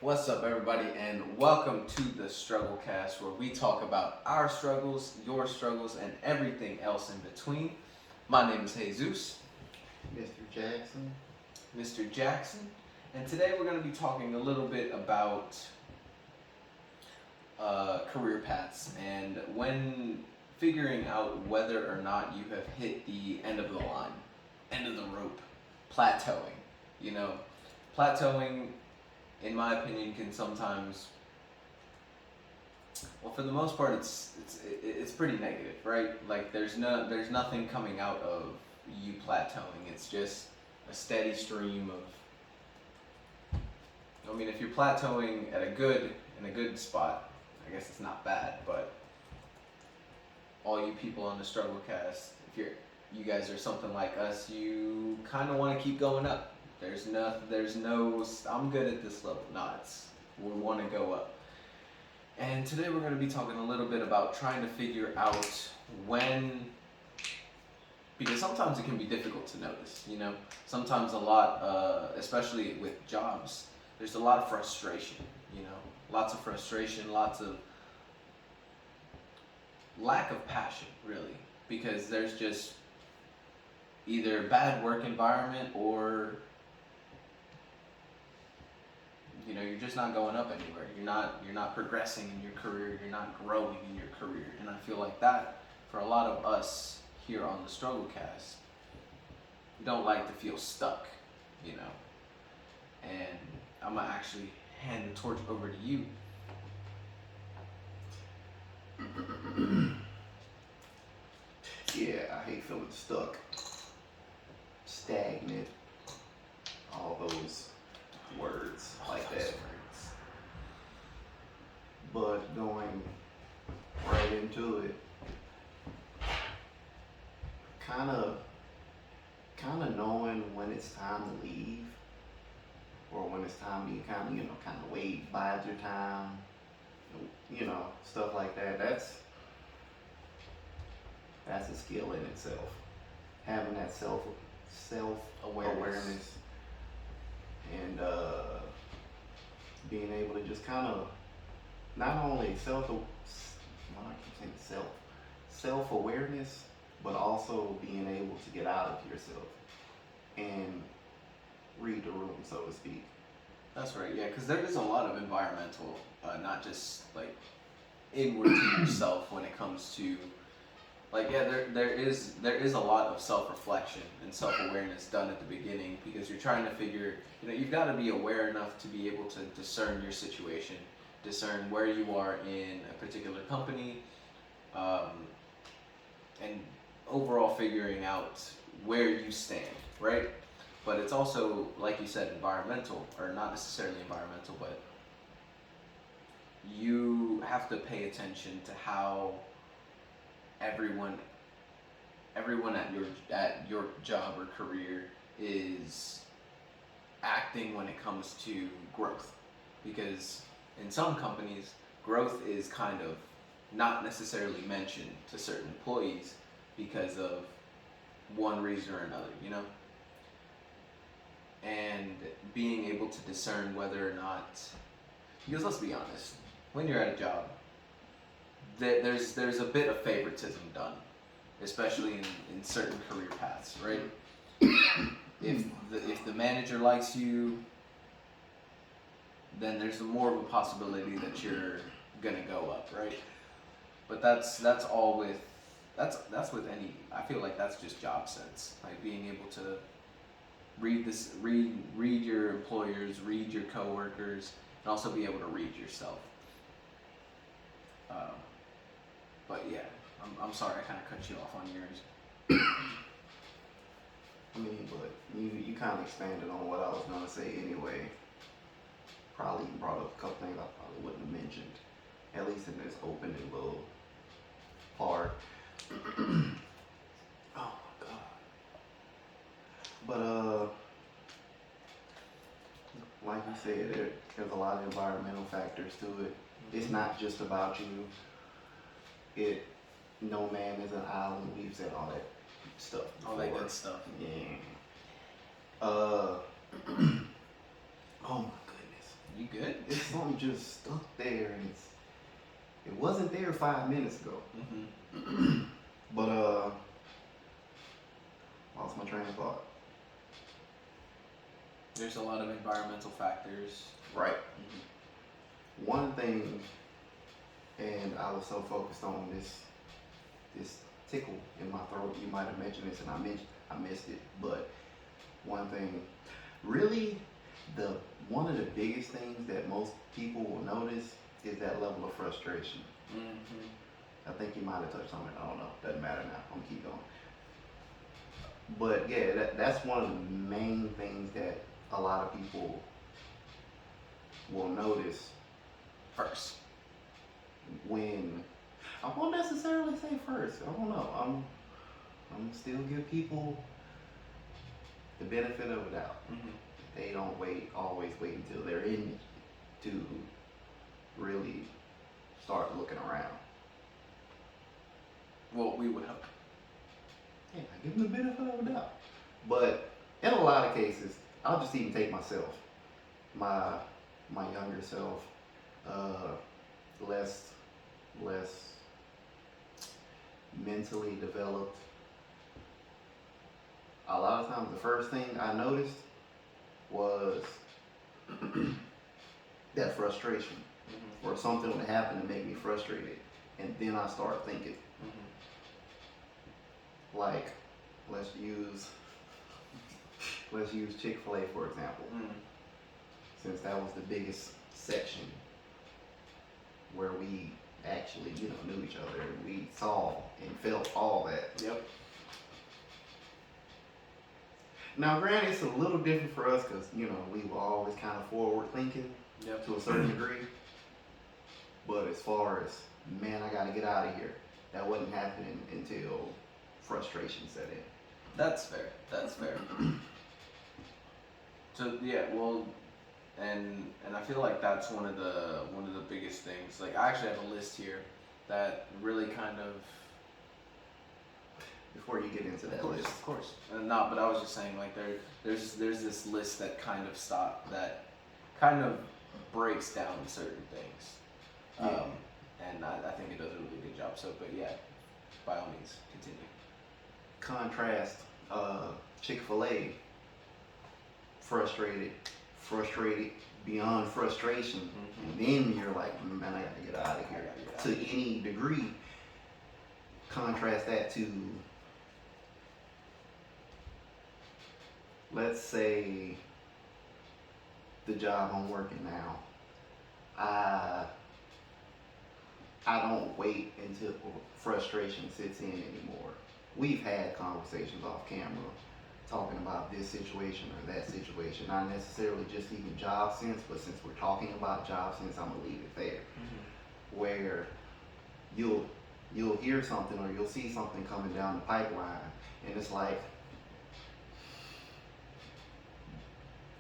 What's up, everybody, and welcome to the Struggle Cast, where we talk about our struggles, your struggles, and everything else in between. My name is Jesus, Mr. Jackson. Mr. Jackson, and today we're going to be talking a little bit about career paths and when figuring out whether or not you have hit the end of the line, end of the rope, plateauing. You know, plateauing, in my opinion, can sometimes, well, for the most part, it's pretty negative, right? Like there's nothing coming out of you plateauing. It's just a steady stream of. I mean, if you're plateauing at in a good spot, I guess it's not bad. But all you people on the Struggle Cast, if you guys are something like us, you kind of want to keep going up. There's no, I'm good at this level. No, we want to go up. And today we're going to be talking a little bit about trying to figure out when, because sometimes it can be difficult to notice, you know? Sometimes a lot, especially with jobs, there's a lot of frustration, you know? Lots of frustration, lots of lack of passion, really, because there's just either bad work environment or you're just not going up anywhere. You're not progressing in your career. You're not growing in your career. And I feel like that for a lot of us here on the Struggle Cast, we don't like to feel stuck, you know. And I'm gonna actually hand the torch over to you. Yeah, I hate feeling stuck, stagnant, all those words like that. But going right into it, kind of knowing when it's time to leave, or when it's time to kind of wait, bide your time, stuff like that. That's a skill in itself. Having that self awareness and being able to just kind of not only self awareness, but also being able to get out of yourself and read the room, so to speak. That's right, yeah, because there is a lot of environmental, not just like inward to yourself when it comes to, like, yeah, there is a lot of self-reflection and self-awareness done at the beginning, because you're trying to figure, you've got to be aware enough to be able to discern your situation, discern where you are in a particular company, and overall figuring out where you stand, right? But it's also, like you said, environmental, or not necessarily environmental, but you have to pay attention to how everyone at your job or career is acting when it comes to growth, because in some companies growth is kind of not necessarily mentioned to certain employees because of one reason or another, and being able to discern whether or not, because let's be honest, when you're at a job, there's a bit of favoritism done, especially in certain career paths, right? If the manager likes you, then there's more of a possibility that you're gonna go up, right? But that's with any. I feel like that's just job sense, like being able to read your employers, read your coworkers, and also be able to read yourself. But yeah, I'm sorry I kind of cut you off on yours. I mean, but you kind of expanded on what I was going to say anyway. Probably brought up a couple things I probably wouldn't have mentioned, at least in this opening little part. Oh my god. But like you said, there's a lot of environmental factors to it. It's not just about you. No man is an island. We've said all that stuff before. All that good stuff. Yeah. Oh my goodness. You good? It's something just stuck there, and it wasn't there 5 minutes ago. Mm-hmm. But lost my train of thought. There's a lot of environmental factors. Right. Mm-hmm. One thing, and I was so focused on this tickle in my throat. You might have mentioned this, and I missed it. But one thing, really, one of the biggest things that most people will notice is that level of frustration. Mm-hmm. I think you might have touched on it. I don't know. Doesn't matter now. I'm gonna keep going. But yeah, that's one of the main things that a lot of people will notice First. when I won't necessarily say first. I don't know. I'm still give people the benefit of the doubt. Mm-hmm. They don't always wait until they're in to really start looking around. Well, we would hope. Yeah, I give them the benefit of the doubt. But in a lot of cases, I'll just even take myself, my younger self, less mentally developed. A lot of times, the first thing I noticed was that frustration, Mm-hmm. or something would happen to make me frustrated, and then I start thinking, Mm-hmm. like, let's use Chick-fil-A for example, since that was the biggest section where we actually, knew each other, and we saw and felt all that. Yep. Now, granted, it's a little different for us because, we were always kind of forward thinking Yep. to a certain degree. But as far as, man, I got to get out of here, that wasn't happening until frustration set in. That's fair. So yeah, well, and I feel like that's one of the biggest things. Like, I actually have a list here that really kind of. Before you get into that list. Of course. No, but I was just saying, like, there's this list that kind of breaks down certain things. Yeah. And I think it does a really good job. So, but yeah, by all means, continue. Contrast Chick-fil-A, frustrated beyond frustration, Mm-hmm. and then you're like, man, I gotta get out of here. To any degree, contrast that to, let's say, the job I'm working now. I don't wait until frustration sits in anymore. We've had conversations off camera talking about this situation or that situation, not necessarily just even job sense, but since we're talking about job sense, I'm gonna leave it there. Mm-hmm. Where you'll hear something or you'll see something coming down the pipeline, and it's like,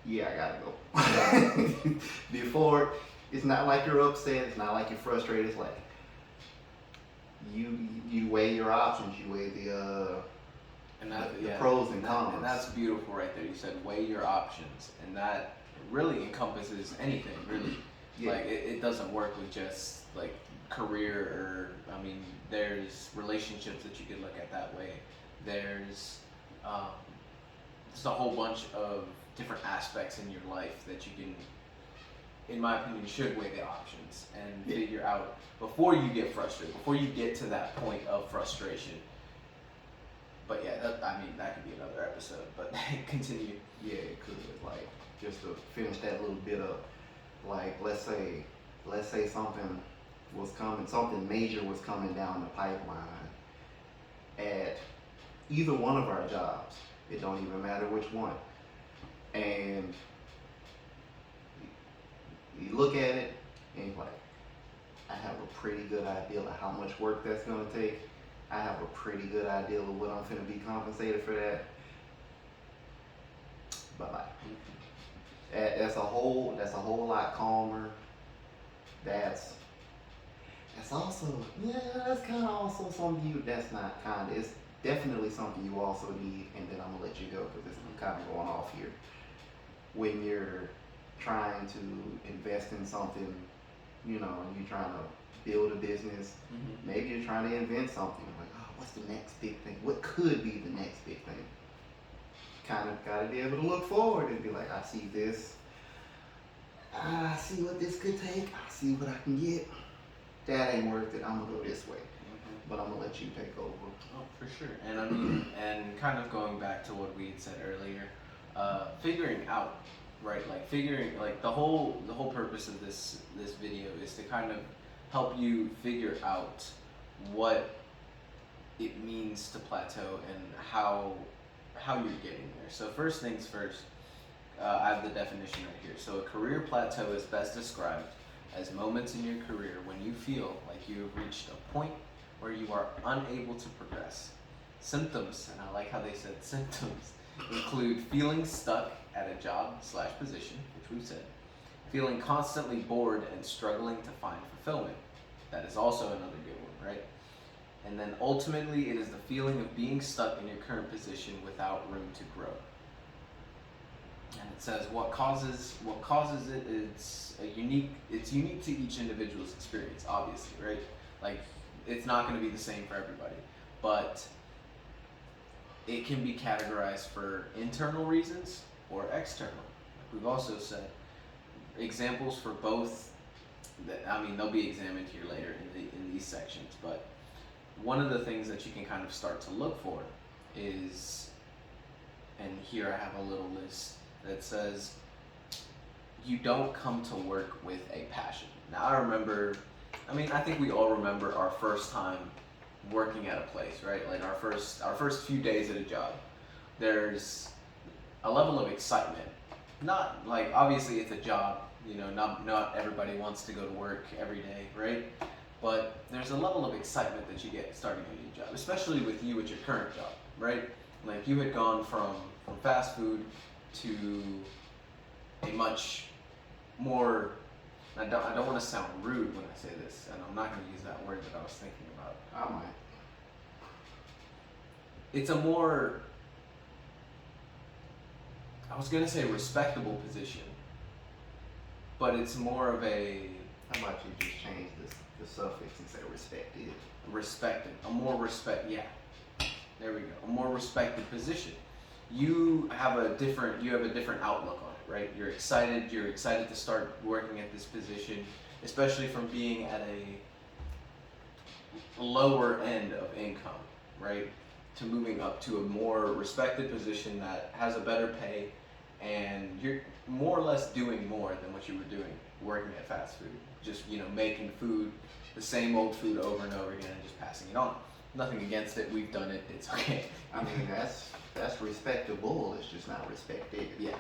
yeah, I gotta go. Before, it's not like you're upset, it's not like you're frustrated, it's like you weigh your options, you weigh the pros and cons. And that's beautiful right there. You said weigh your options, and that really encompasses anything, really. Yeah. Like, it doesn't work with just like career, or there's relationships that you could look at that way. There's just a whole bunch of different aspects in your life that you can, in my opinion, should weigh the options and figure out before you get frustrated, before you get to that point of frustration. But yeah, that could be another episode, but continue. Yeah, it could. Like, just to finish that little bit up, like, let's say something major was coming down the pipeline at either one of our jobs. It don't even matter which one. And you look at it and you're like, I have a pretty good idea of how much work that's gonna take. I have a pretty good idea of what I'm gonna be compensated for that. Bye-bye. That's a whole lot calmer. That's also, that's kind of also something it's definitely something you also need, and then I'm gonna let you go because I'm kind of going off here. When you're trying to invest in something, you know, you're trying to build a business. Maybe you're trying to invent something. Like, oh, what's the next big thing? What could be the next big thing? Kind of got to be able to look forward and be like, I see this. I see what this could take. I see what I can get. That ain't worth it. I'm going to go this way. But I'm going to let you take over. Oh, for sure. And I mean, and kind of going back to what we had said earlier, figuring out, right? Like figuring, like the whole purpose of this video is to kind of help you figure out what it means to plateau and how you're getting there. So first things first, I have the definition right here. So a career plateau is best described as moments in your career when you feel like you have reached a point where you are unable to progress. Symptoms, and I like how they said symptoms, include feeling stuck at a job/position, which we've said, feeling constantly bored and struggling to find fulfillment. That is also another good one, right? And then ultimately, it is the feeling of being stuck in your current position without room to grow. And it says what causes it is it's unique to each individual's experience, obviously, right? Like it's not going to be the same for everybody, but it can be categorized for internal reasons or external. Like we've also said, examples for both. I mean, they'll be examined here later in these sections, but one of the things that you can kind of start to look for is, and here I have a little list that says, you don't come to work with a passion. Now I think we all remember our first time working at a place, right? Like our first few days at a job. There's a level of excitement. Not like, obviously it's a job, you know, not everybody wants to go to work every day, right? But there's a level of excitement that you get starting a new job, especially with you at your current job, right? Like you had gone from fast food to a much more, I don't want to sound rude when I say this, and I'm not going to use that word that I was thinking about. I might. It's a more, I was going to say respectable position, but it's more of a... How about you just change the suffix and say respected? Respected. A more respect, yeah. There we go. A more respected position. You have a different outlook on it, right? You're excited to start working at this position, especially from being at a lower end of income, right? To moving up to a more respected position that has a better pay, and you're more or less doing more than what you were doing working at fast food. Just, you know, making food, the same old food over and over again and just passing it on. Nothing against it, we've done it, it's okay. I mean, that's respectable, it's just not respected. Yeah,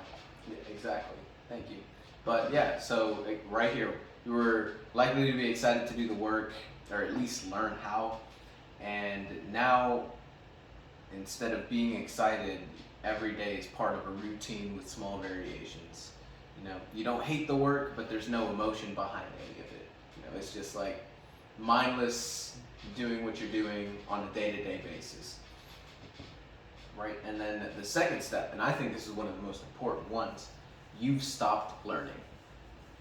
exactly. Thank you. But yeah, so like, right here, you were likely to be excited to do the work, or at least learn how. And now, instead of being excited, every day is part of a routine with small variations. You know, you don't hate the work, but there's no emotion behind any of it. You know, it's just like mindless doing what you're doing on a day-to-day basis. Right? And then the second step, and I think this is one of the most important ones, you've stopped learning.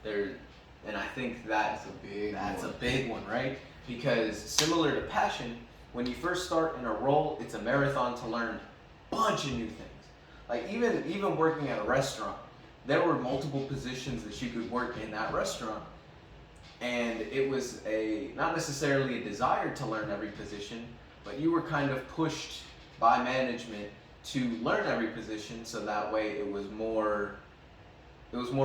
And I think that's a big one, right? Because similar to passion, when you first start in a role, it's a marathon to learn a bunch of new things. Like even working at a restaurant, there were multiple positions that you could work in that restaurant. And it was not necessarily a desire to learn every position, but you were kind of pushed by management to learn every position, so that way it was more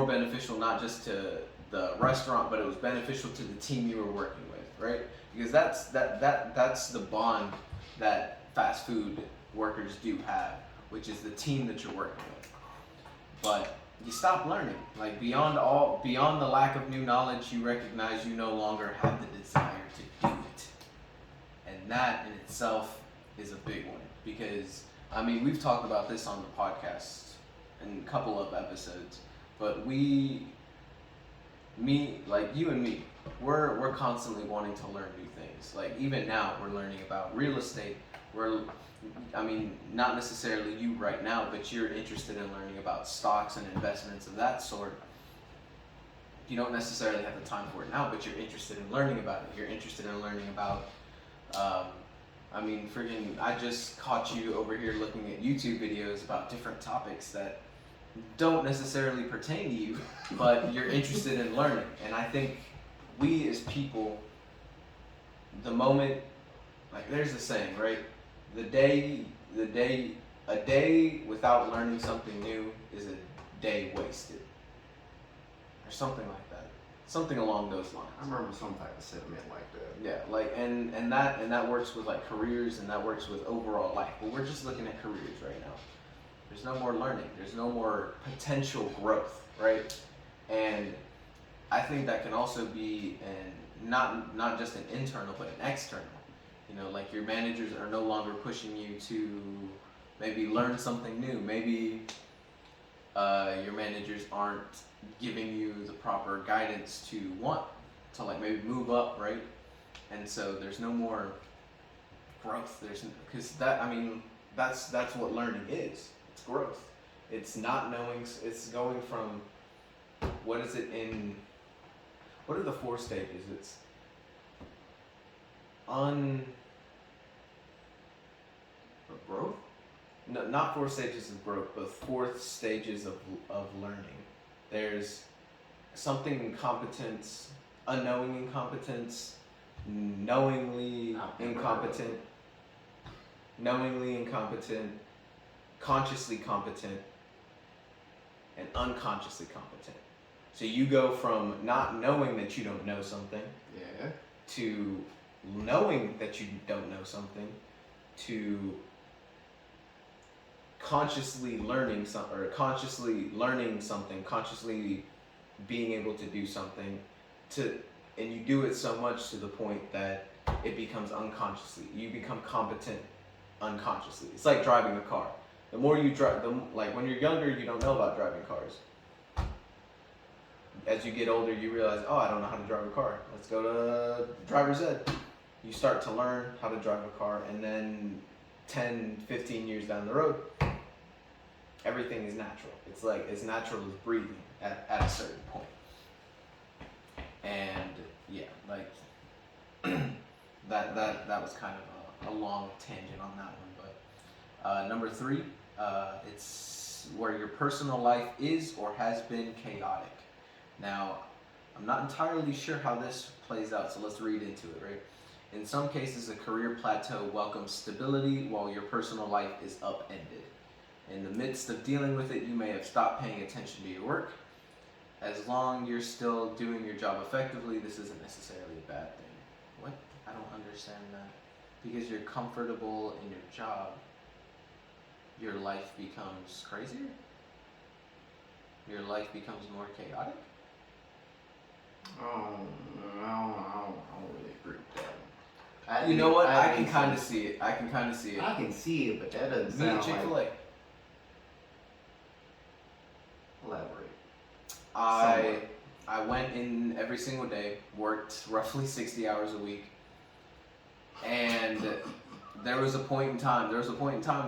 beneficial not just to the restaurant, but it was beneficial to the team you were working with, right? Because that's the bond that fast food workers do have, which is the team that you're working with. But you stop learning. Like beyond the lack of new knowledge, you recognize you no longer have the desire to do it. And that in itself is a big one, because I mean, we've talked about this on the podcast in a couple of episodes, but like you and me, we're constantly wanting to learn new things. Like even now we're learning about real estate. Not necessarily you right now, but you're interested in learning about stocks and investments of that sort. you don't necessarily have the time for it now, but you're interested in learning about it. You're interested in learning about, I mean, freaking, I just caught you over here looking at YouTube videos about different topics that don't necessarily pertain to you, but you're interested in learning. And I think we as people, the moment, like there's a saying, right? A day without learning something new is a day wasted. Or something like that. Something along those lines. I remember some type of sentiment like that. Yeah, like and that works with like careers, and that works with overall life. But we're just looking at careers right now. There's no more learning. There's no more potential growth, right? And I think that can also be not just an internal, but an external. You know, like your managers are no longer pushing you to maybe learn something new. Maybe your managers aren't giving you the proper guidance to want to like maybe move up, right? And so there's no more growth. Because that, I mean, that's what learning is. It's growth. It's not knowing. It's going from what are the 4 stages? It's growth. No, not 4 stages of growth, but 4 stages of learning. There's something incompetence, unknowing incompetence, knowingly incompetent, consciously competent, and unconsciously competent. So you go from not knowing that you don't know something, Yeah. to knowing that you don't know something, to consciously learning something, consciously being able to do something, and you do it so much to the point that it becomes unconsciously. You become competent unconsciously. It's like driving a car. The more you drive, like when you're younger, you don't know about driving cars. As you get older, you realize, oh, I don't know how to drive a car. Let's go to driver's ed. You start to learn how to drive a car, and then 10, 15 years down the road, everything is natural. It's like as natural as breathing at a certain point. And yeah, like that was kind of a long tangent on that one. But number 3, it's where your personal life is or has been chaotic. Now, I'm not entirely sure how this plays out, so let's read into it, right? In some cases, a career plateau welcomes stability while your personal life is upended. In the midst of dealing with it, you may have stopped paying attention to your work. As long as you're still doing your job effectively, this isn't necessarily a bad thing. What? I don't understand that. Because you're comfortable in your job, your life becomes crazier? Your life becomes more chaotic? I don't really agree with that. You know what? I can kind of see it. I can see it, but that doesn't Me sound at Chick-fil-A. like... Elaborate. I went in every single day, worked roughly 60 hours a week, and there was a point in time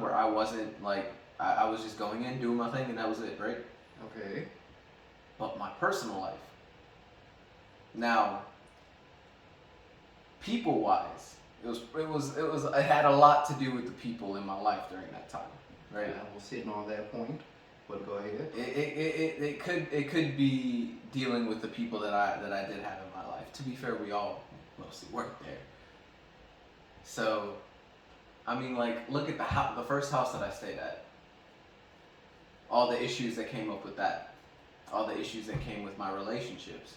where I wasn't like, I was just going in, doing my thing, and that was it, right? Okay. But my personal life, now, people-wise, it had a lot to do with the people in my life during that time, right? Yeah, I was sitting on that point, but go ahead. It could be dealing with the people that I did have in my life. To be fair, we all mostly worked there. So, I mean, like, look at the first house that I stayed at. All the issues that came up with that. All the issues that came with my relationships.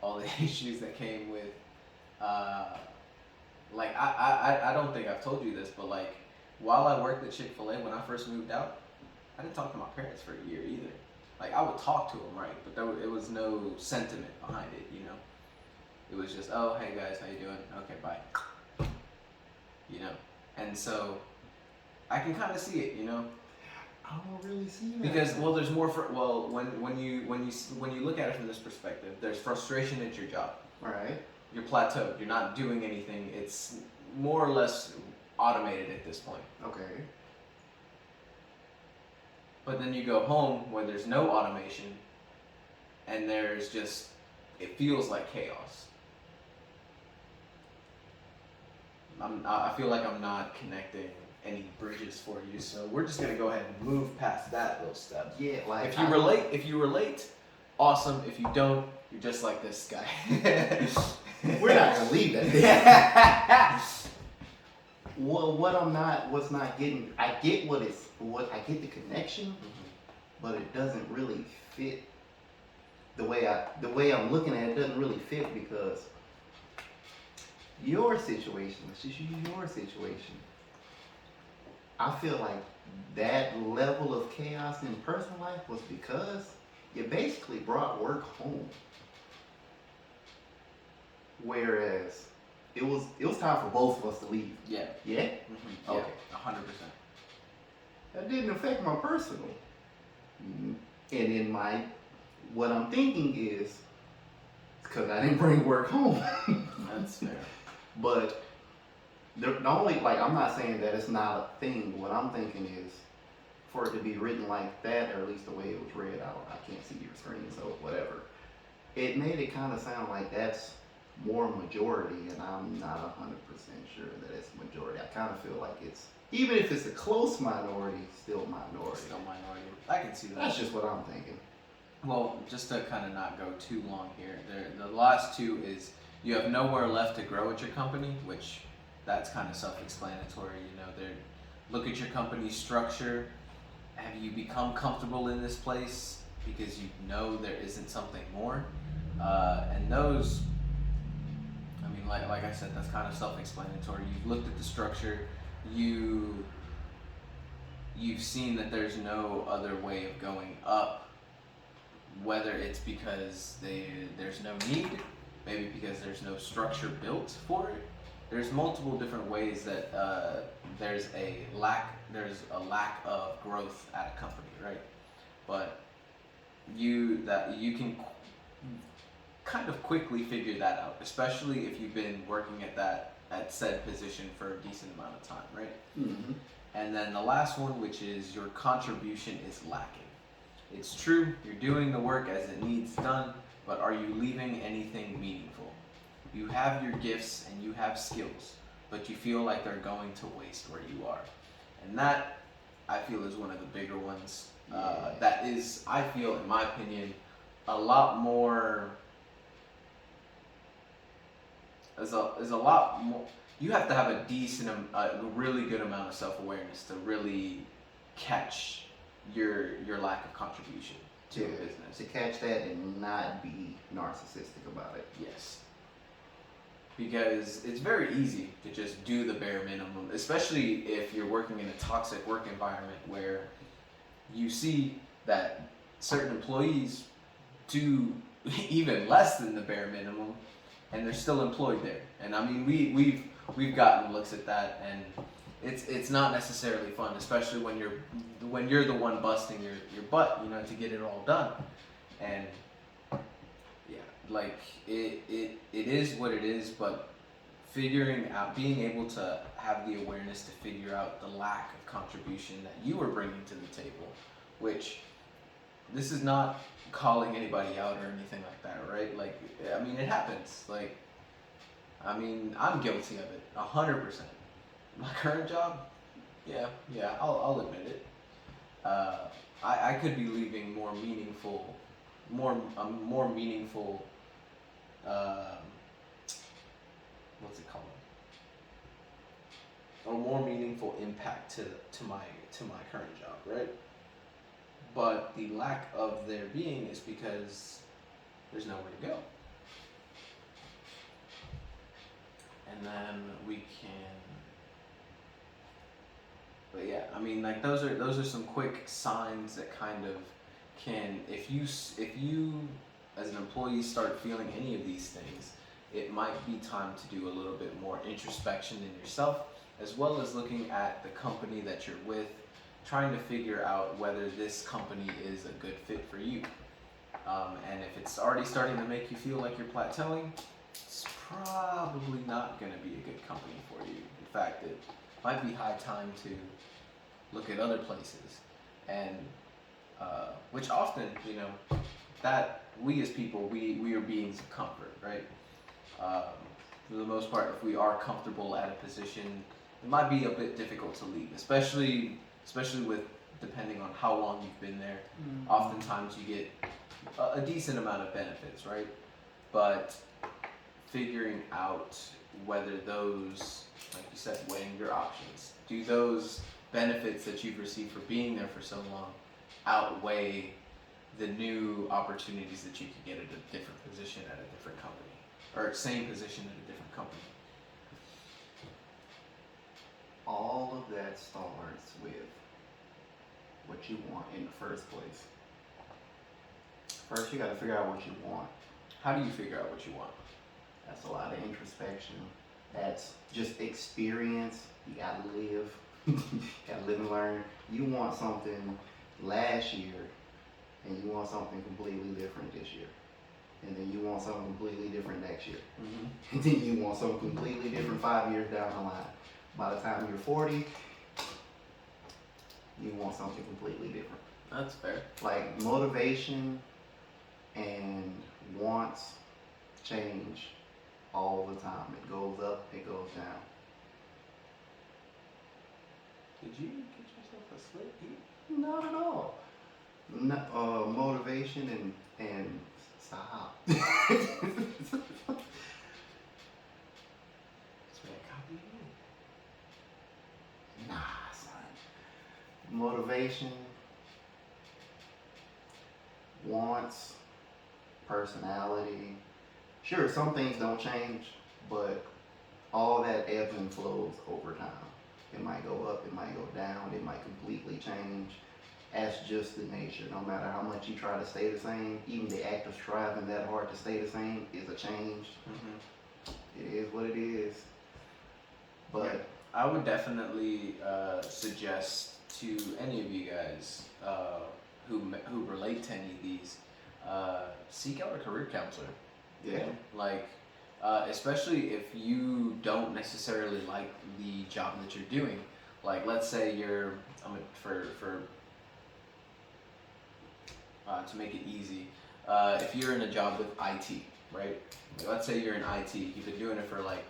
All the issues that came with, like, I don't think I've told you this, but like, while I worked at Chick-fil-A, when I first moved out, I didn't talk to my parents for a year either. Like, I would talk to them, right? But it was no sentiment behind it, you know? It was just, oh, hey guys, how you doing? Okay, bye. You know? And so, I can kind of see it, you know? I don't really see that. Because, well, there's more when you look at it from this perspective, there's frustration at your job. Right. You're plateaued. You're not doing anything. It's more or less automated at this point. Okay. But then you go home where there's no automation, and there's just it feels like chaos. I feel like I'm not connecting any bridges for you, so we're just gonna go ahead and move past that little step. Yeah, like If you relate, awesome. If you don't, you're just like this guy. we're not gonna leave that. Well, what's not getting, I get I get the connection, but it doesn't really fit the way I'm looking at it. Doesn't really fit because your situation, let's just use your situation. I feel like that level of chaos in personal life was because you basically brought work home. Whereas it was time for both of us to leave. Yeah. Yeah? Mm-hmm. Okay. Yeah, 100%. That didn't affect my personal. And in what I'm thinking is, because I didn't bring work home. That's fair. But the only, like, I'm not saying that it's not a thing. What I'm thinking is, for it to be written like that, or at least the way it was read, I can't see your screen, so whatever. It made it kind of sound like that's more majority, and I'm not 100% sure that it's majority. I kind of feel like it's, even if it's a close minority, still minority. Still minority. I can see that. That's just what I'm thinking. Well, just to kind of not go too long here, the last two is you have nowhere left to grow at your company, which that's kind of self-explanatory. You know, look at your company's structure. Have you become comfortable in this place because you know there isn't something more? And those, I mean, like I said, that's kind of self-explanatory. You've looked at the structure. You've seen that there's no other way of going up, whether it's because there's no need, maybe because there's no structure built for it. There's multiple different ways that there's a lack of growth at a company, right? But you can kind of quickly figure that out, especially if you've been working at said position for a decent amount of time, right? Mm-hmm. And then the last one, which is your contribution is lacking. It's true, you're doing the work as it needs done, but are you leaving anything meaningful? You have your gifts and you have skills, but you feel like they're going to waste where you are. And that, I feel, is one of the bigger ones. That is, I feel, in my opinion, a lot more. Is a lot more. You have to have a decent, a really good amount of self-awareness to really catch your lack of contribution to a business. To catch that and not be narcissistic about it. Yes. Because it's very easy to just do the bare minimum, especially if you're working in a toxic work environment where you see that certain employees do even less than the bare minimum, and they're still employed there. And I mean, we've gotten looks at that, and it's not necessarily fun, especially when you're the one busting your butt, you know, to get it all done. And yeah, like it is what it is, but figuring out, being able to have the awareness to figure out the lack of contribution that you are bringing to the table, which this is not calling anybody out or anything like that, right? Like, I mean, it happens. Like, I mean, I'm guilty of it, 100%. My current job, yeah, I'll admit it. I could be leaving more meaningful, what's it called? A more meaningful impact to my current job, right? But the lack of there being is because there's nowhere to go. And then we can, but yeah, I mean, like those are some quick signs that kind of can, if you as an employee start feeling any of these things, it might be time to do a little bit more introspection in yourself, as well as looking at the company that you're with, trying to figure out whether this company is a good fit for you. And if it's already starting to make you feel like you're plateauing, it's probably not going to be a good company for you. In fact, it might be high time to look at other places, and which often, you know, that we as people, we are beings of comfort, right? For the most part, if we are comfortable at a position, it might be a bit difficult to leave, especially with depending on how long you've been there. Oftentimes you get a decent amount of benefits, right? But figuring out whether those, like you said, weighing your options, do those benefits that you've received for being there for so long outweigh the new opportunities that you could get at a different position at a different company, or same position at a different company? All of that starts with what you want in the first place. First, you got to figure out what you want. How do you figure out what you want? That's a lot of introspection. That's just experience. You got to live. You got to live and learn. You want something last year, and you want something completely different this year. And then you want something completely different next year. And then you want something completely different 5 years down the line. By the time you're 40, you want something completely different. That's fair. Like motivation and wants change all the time. It goes up, it goes down. Did you get yourself a slip here? Not at all. Motivation and stop. That's what I copied you. Nah, son. Motivation, wants, personality. Sure, some things don't change, but all that ebbs and flows over time. It might go up, it might go down, it might completely change. That's just the nature. No matter how much you try to stay the same, even the act of striving that hard to stay the same is a change. It is what it is. But I would definitely suggest to any of you guys who relate to any of these, seek out a career counselor. yeah, Like, especially if you don't necessarily like the job that you're doing. Like, let's say you're, to make it easy, if you're in a job with IT, right? Let's say you're in IT, you've been doing it for like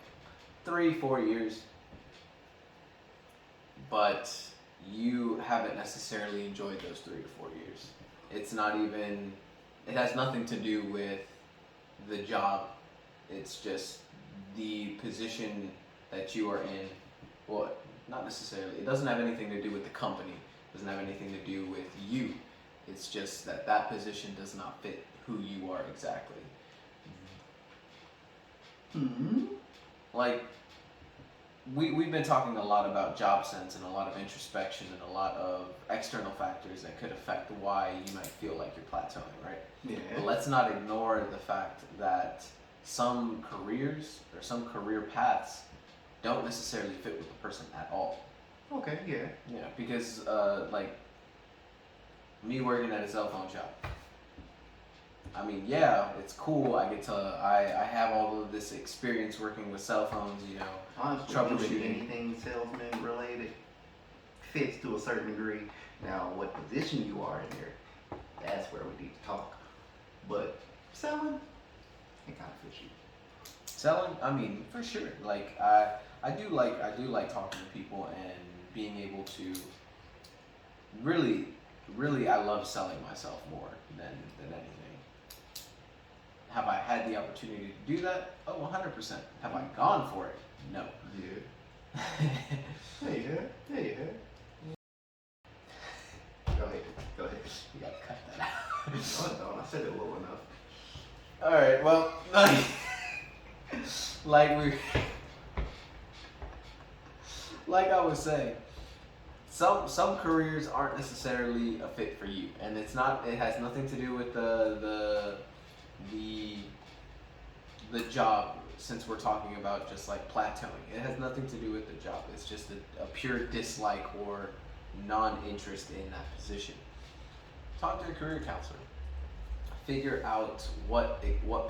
3-4 years, but you haven't necessarily enjoyed those 3 to 4 years. It's not even, it has nothing to do with the job. It's just the position that you are in. Well, not necessarily. It doesn't have anything to do with the company. It doesn't have anything to do with you. It's just that that position does not fit who you are exactly. Like, we've been talking a lot about job sense and a lot of introspection and a lot of external factors that could affect why you might feel like you're plateauing, right? yeah. But let's not ignore the fact that some careers or some career paths don't necessarily fit with the person at all. Okay, yeah. Yeah, because like me working at a cell phone shop. I mean, yeah, it's cool. I get to, I have all of this experience working with cell phones, you know, Honestly, troubleshooting. anything salesman related fits to a certain degree. Now, what position you are in there, that's where we need to talk. But selling, it kind of fits you. Selling, I mean, for sure. Like, I do like talking to people and being able to really, I love selling myself more than anything. Have I had the opportunity to do that? Oh, 100%. Have I gone for it? No. Yeah. Yeah. Go ahead. You gotta cut that out. No, don't. I said it low enough. Alright, well, like I was saying, some careers aren't necessarily a fit for you, and it has nothing to do with the job, since we're talking about just like plateauing. It has nothing to do with the job. It's just a pure dislike or non-interest in that position. Talk to a career counselor. Figure out what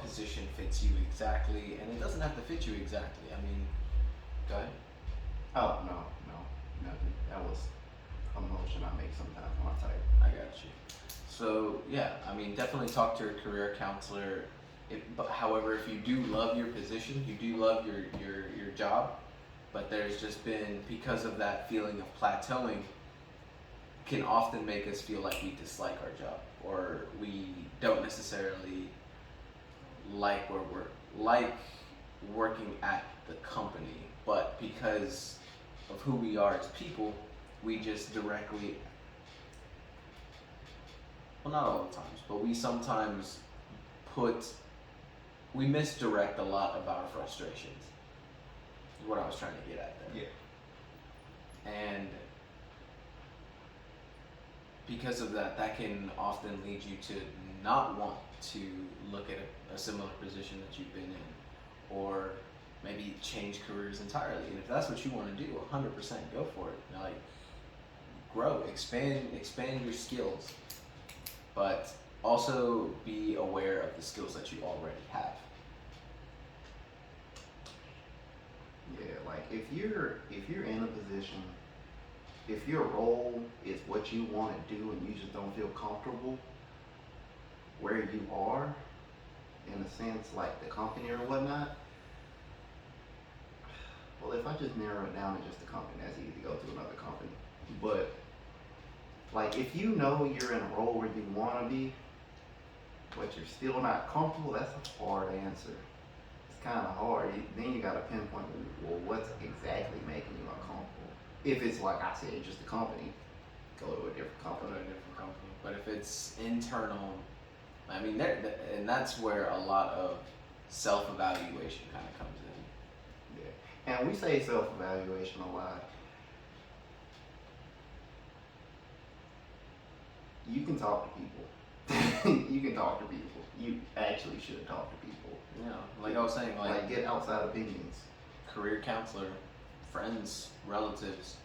position fits you exactly, and it doesn't have to fit you exactly. I mean, go ahead. Oh, no, nothing. That was emotion I make sometimes when I type. I got you. So yeah, I mean, definitely talk to a career counselor. But however, if you do love your position, you do love your job, but there's just been, because of that feeling of plateauing, can often make us feel like we dislike our job, or we don't necessarily like where we're like working at the company, but because of who we are as people, we just directly, well, not all the times, but we sometimes we misdirect a lot of our frustrations. Is what I was trying to get at there. Yeah. And because of that, that can often lead you to not want to look at a similar position that you've been in, or maybe change careers entirely. And if that's what you want to do, 100% go for it. Like, grow, expand your skills, but also be aware of the skills that you already have. Yeah, like if you're in a position, if your role is what you want to do and you just don't feel comfortable where you are, in a sense, like the company or whatnot, well, if I just narrow it down to just the company, that's easy to go to another company. But like if you know you're in a role where you want to be, but you're still not comfortable, that's a hard answer. It's kind of hard. Then you got to pinpoint, well, what's exactly making you uncomfortable? If it's like I said, just a company, go to a different company. But if it's internal, I mean, and that's where a lot of self-evaluation kind of comes in. Yeah, and we say self-evaluation a lot. You can talk to people. You can talk to people. You actually should talk to people. Yeah, like I was saying, like get outside opinions. Career counselor, friends, relatives.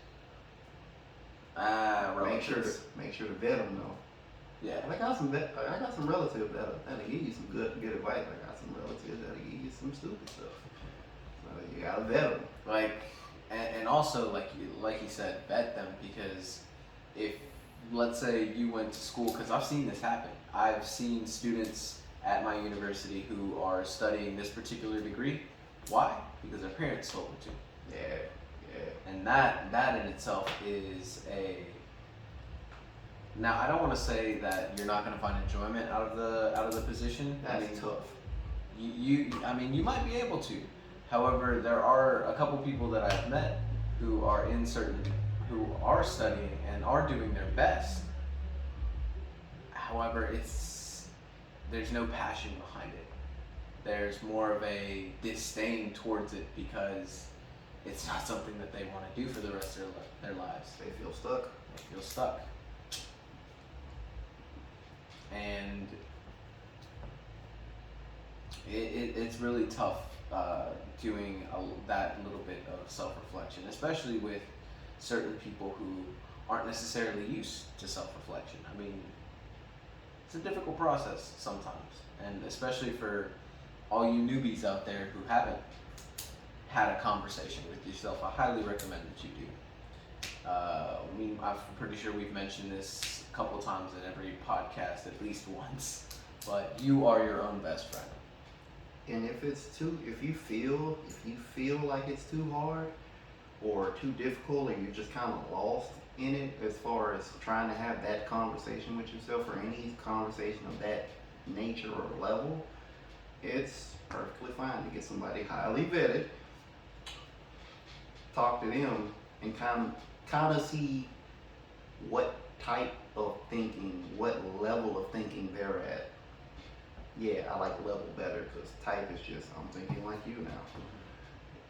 Relatives. Make sure to vet them though. Yeah. I got some relatives that'll give you some good advice. I got some relatives that'll give you some stupid stuff. So you gotta vet them. Like, and also like you said, vet them, because if, let's say you went to school, because I've seen this happen. I've seen students at my university who are studying this particular degree. Why? Because their parents told them to. Yeah. And that in itself is now I don't want to say that you're not going to find enjoyment out of the position. That's tough. You might be able to. However, there are a couple people that I've met who are studying and are doing their best. However, there's no passion behind it. There's more of a disdain towards it because it's not something that they want to do for the rest of their lives. They feel stuck. And it's really tough doing that little bit of self-reflection, especially with certain people who aren't necessarily used to self-reflection. I mean, it's a difficult process sometimes, and especially for all you newbies out there who haven't had a conversation with yourself, I highly recommend that you do. I'm pretty sure we've mentioned this a couple times in every podcast, at least once, but you are your own best friend. And if you feel like it's too hard or too difficult, and you're just kind of lost in it as far as trying to have that conversation with yourself, or any conversation of that nature or level, it's perfectly fine to get somebody highly vetted, talk to them, and kind of see what type of thinking, what level of thinking they're at. Yeah, I like level better, because type is just, I'm thinking like you now.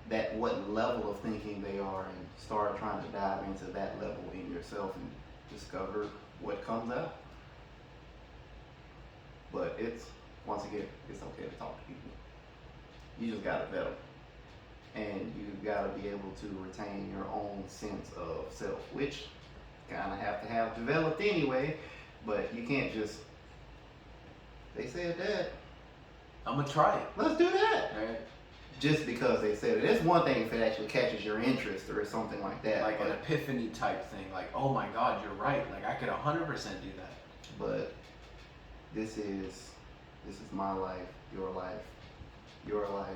That what level of thinking they are, and start trying to dive into that level in yourself and discover what comes out. But once again, it's okay to talk to people. You just gotta vet them. And you gotta be able to retain your own sense of self, which kind of have to have developed anyway, but you can't just, they said that, I'm gonna try it. Let's do that. All right. just because they said it. It's one thing if it actually catches your interest or something like that. Like an epiphany type thing. Like, oh my God, you're right. Like I could 100% do that. But this is my life, your life, your life.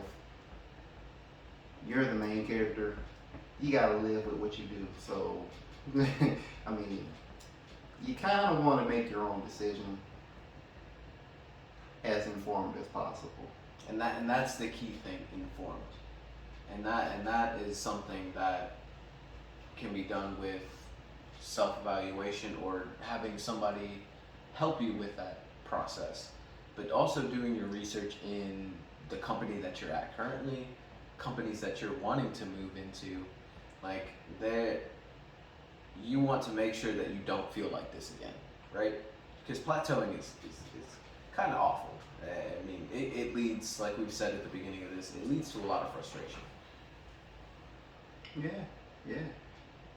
You're the main character. You gotta live with what you do. So, I mean, you kind of want to make your own decision as informed as possible. And that's the key thing, informed. And that is something that can be done with self-evaluation or having somebody help you with that process. But also doing your research in the company that you're at currently, companies that you're wanting to move into, like you want to make sure that you don't feel like this again, right? Because plateauing is kind of awful. I mean, it leads, like we've said at the beginning of this, it leads to a lot of frustration. Yeah.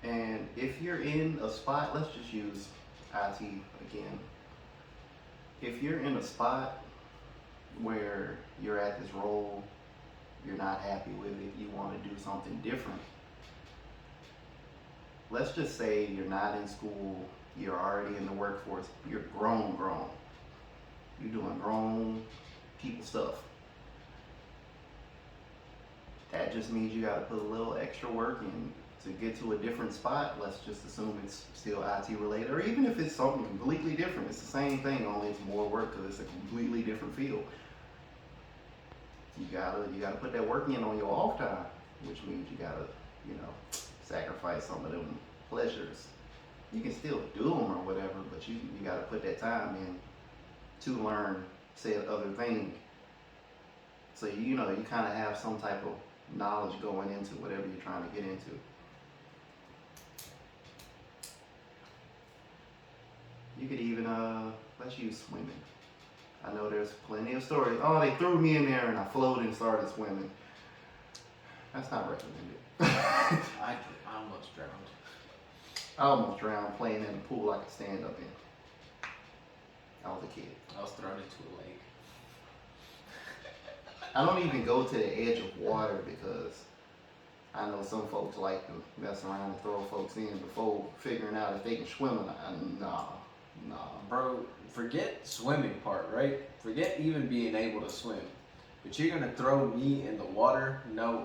And if you're in a spot, let's just use IT again. If you're in a spot where you're at this role, you're not happy with it, you want to do something different. Let's just say you're not in school, you're already in the workforce, you're grown. You're doing grown people stuff. That just means you gotta put a little extra work in to get to a different spot. Let's just assume it's still IT related, or even if it's something completely different, it's the same thing, only it's more work because it's a completely different field. You gotta put that work in on your off time, which means you gotta, sacrifice some of them pleasures. You can still do them or whatever, but you gotta put that time in to learn said other thing. So you kind of have some type of knowledge going into whatever you're trying to get into. You could even let's use swimming. I know there's plenty of stories. Oh, they threw me in there and I floated and started swimming. That's not recommended. I almost drowned. I almost drowned playing in a pool I could stand up in. I was a kid. I was thrown into a lake. I don't even go to the edge of water because I know some folks like to mess around and throw folks in before figuring out if they can swim or not. Nah. Bro, forget swimming part, right? Forget even being able to swim. But you're gonna throw me in the water,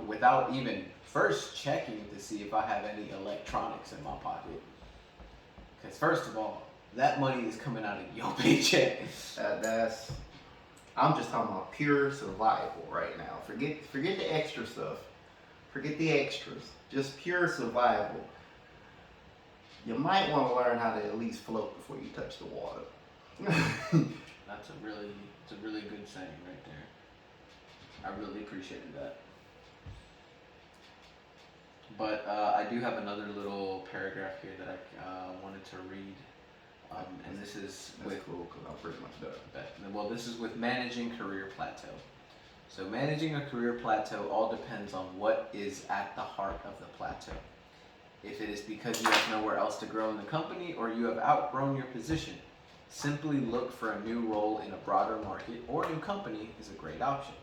without even first checking to see if I have any electronics in my pocket. Because first of all, that money is coming out of your paycheck. I'm just talking about pure survival right now. Forget the extra stuff. Forget the extras. Just pure survival. You might want to learn how to at least float before you touch the water. It's a really good saying right there. I really appreciated that. But I do have another little paragraph here that I wanted to read. And this is That's cool because I'm pretty much done. Well, this is with managing career plateau. So managing a career plateau all depends on what is at the heart of the plateau. If it is because you have nowhere else to grow in the company or you have outgrown your position, simply look for a new role in a broader market or new company is a great option.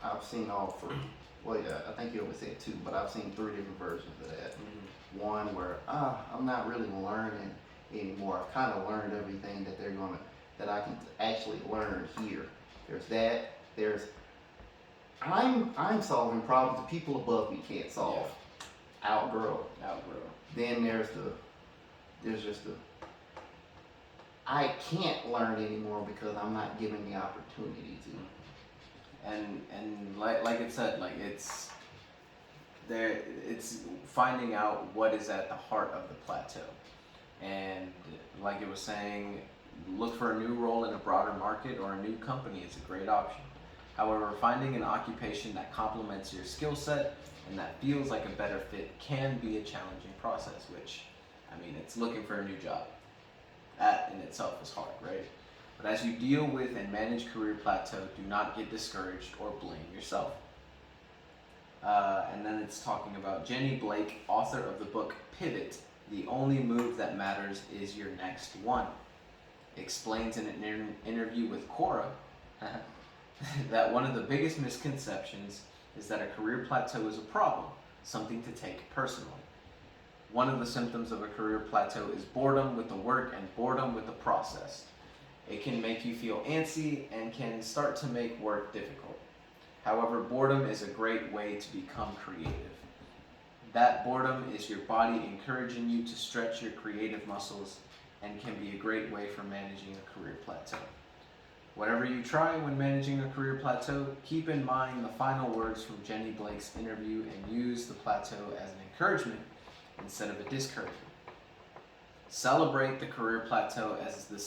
I've seen all three. Well, yeah, I think you only said two, but I've seen three different versions of that. Mm-hmm. One where I'm not really learning anymore. I've kind of learned everything that I can actually learn here. There's that. There's I'm solving problems that people above me can't solve. Yeah. Outgrow. Then there's just the I can't learn anymore because I'm not given the opportunity to. And like it said, like it's finding out what is at the heart of the plateau. And like it was saying, look for a new role in a broader market or a new company is a great option. However, finding an occupation that complements your skill set and that feels like a better fit can be a challenging process, which, I mean, it's looking for a new job. That in itself is hard, right? But as you deal with and manage career plateau, do not get discouraged or blame yourself. And then it's talking about Jenny Blake, author of the book Pivot, The Only Move That Matters Is Your Next One. Explains in an interview with Quora that one of the biggest misconceptions is that a career plateau is a problem, something to take personally. One of the symptoms of a career plateau is boredom with the work and boredom with the process. It can make you feel antsy and can start to make work difficult. However, boredom is a great way to become creative. That boredom is your body encouraging you to stretch your creative muscles and can be a great way for managing a career plateau. Whatever you try when managing a career plateau, keep in mind the final words from Jenny Blake's interview and use the plateau as an encouragement instead of a discouragement. Celebrate the career plateau as a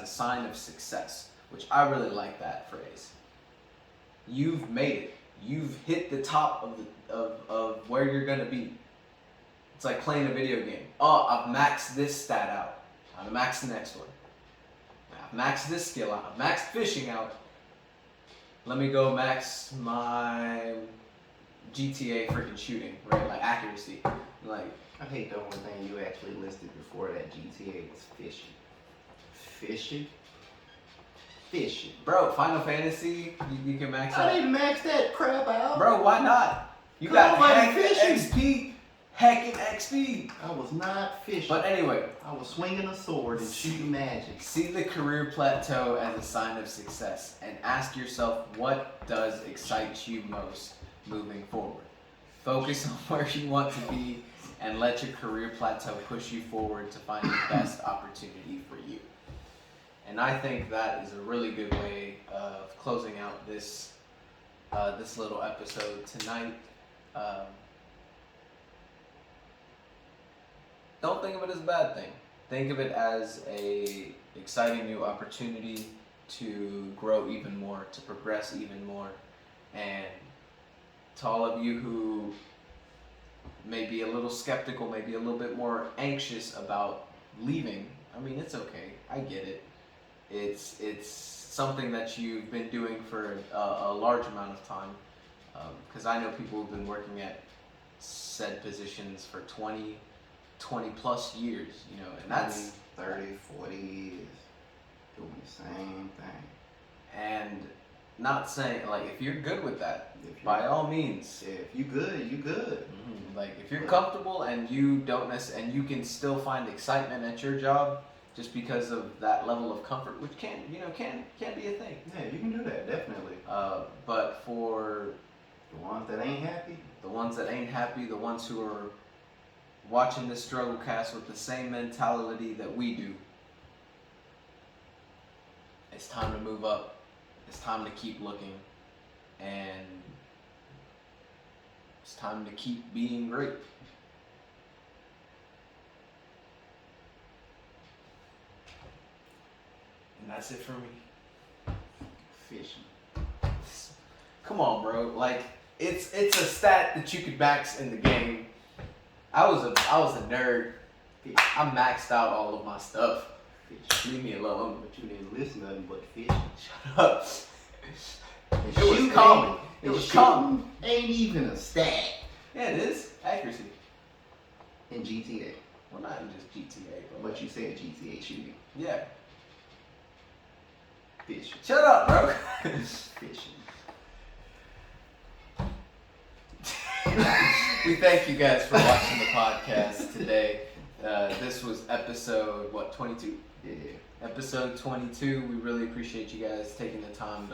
sign of success, which I really like that phrase. You've made it. You've hit the top of where you're gonna be. It's like playing a video game. Oh, I've maxed this stat out. I'm gonna max the next one. I've maxed this skill out. I've maxed fishing out. Let me go max my GTA freaking shooting, right? Like accuracy. Like, I hate the one thing you actually listed before that GTA was fishing. Fishing? Fishing. bro, Final Fantasy, you can max out. I didn't max that crap out. Bro, why not? You Cause got I heck wasn't XP. Heckin' XP. I was not fishing. But anyway, I was swinging a sword and shooting magic. see the career plateau as a sign of success and ask yourself what does excite you most moving forward. Focus on where you want to be and let your career plateau push you forward to find the best opportunity for you. And I think that is a really good way of closing out this little episode tonight. Don't think of it as a bad thing. Think of it as a exciting new opportunity to grow even more, to progress even more. And to all of you who may be a little skeptical, maybe a little bit more anxious about leaving, I mean, it's okay. I get it. It's something that you've been doing for a large amount of time. Because I know people who've been working at said positions for 20 plus years, you know, and that's 30, 40 years doing the same thing. And not saying, like, if you're good with that, By by all means. if you good, you good. Like, if you're comfortable and you don't and you can still find excitement at your job just because of that level of comfort, which can be a thing. Yeah, you can do that, definitely. But for The ones that ain't happy, the ones that ain't happy, the ones who are watching this struggle cast with the same mentality that we do, it's time to move up. It's time to keep looking, and it's time to keep being great. And that's it for me. fishing. Come on, bro. Like, it's a stat that you could max in the game. I was a nerd. I maxed out all of my stuff. Fish. Leave me alone. But you didn't listen to nothing but fishing. Shut up. And It was shooting common. It and was common. shooting ain't even a stat Yeah, it is. Accuracy. in GTA. Well, not in just GTA, But you said GTA shooting. yeah. Fishing. Shut up, bro. Fishing. We thank you guys for watching the podcast today. This was episode, 22? Yeah. Episode 22. We really appreciate you guys taking the time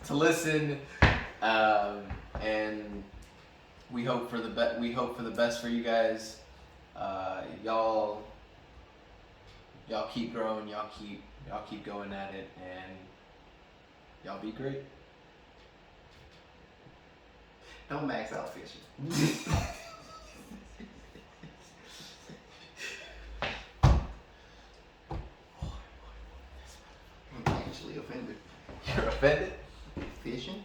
to listen, and we hope for the best for you guys. Y'all keep growing. Y'all keep going at it, and y'all be great. Don't max out fishing. I'm actually offended. You're offended? Fishing?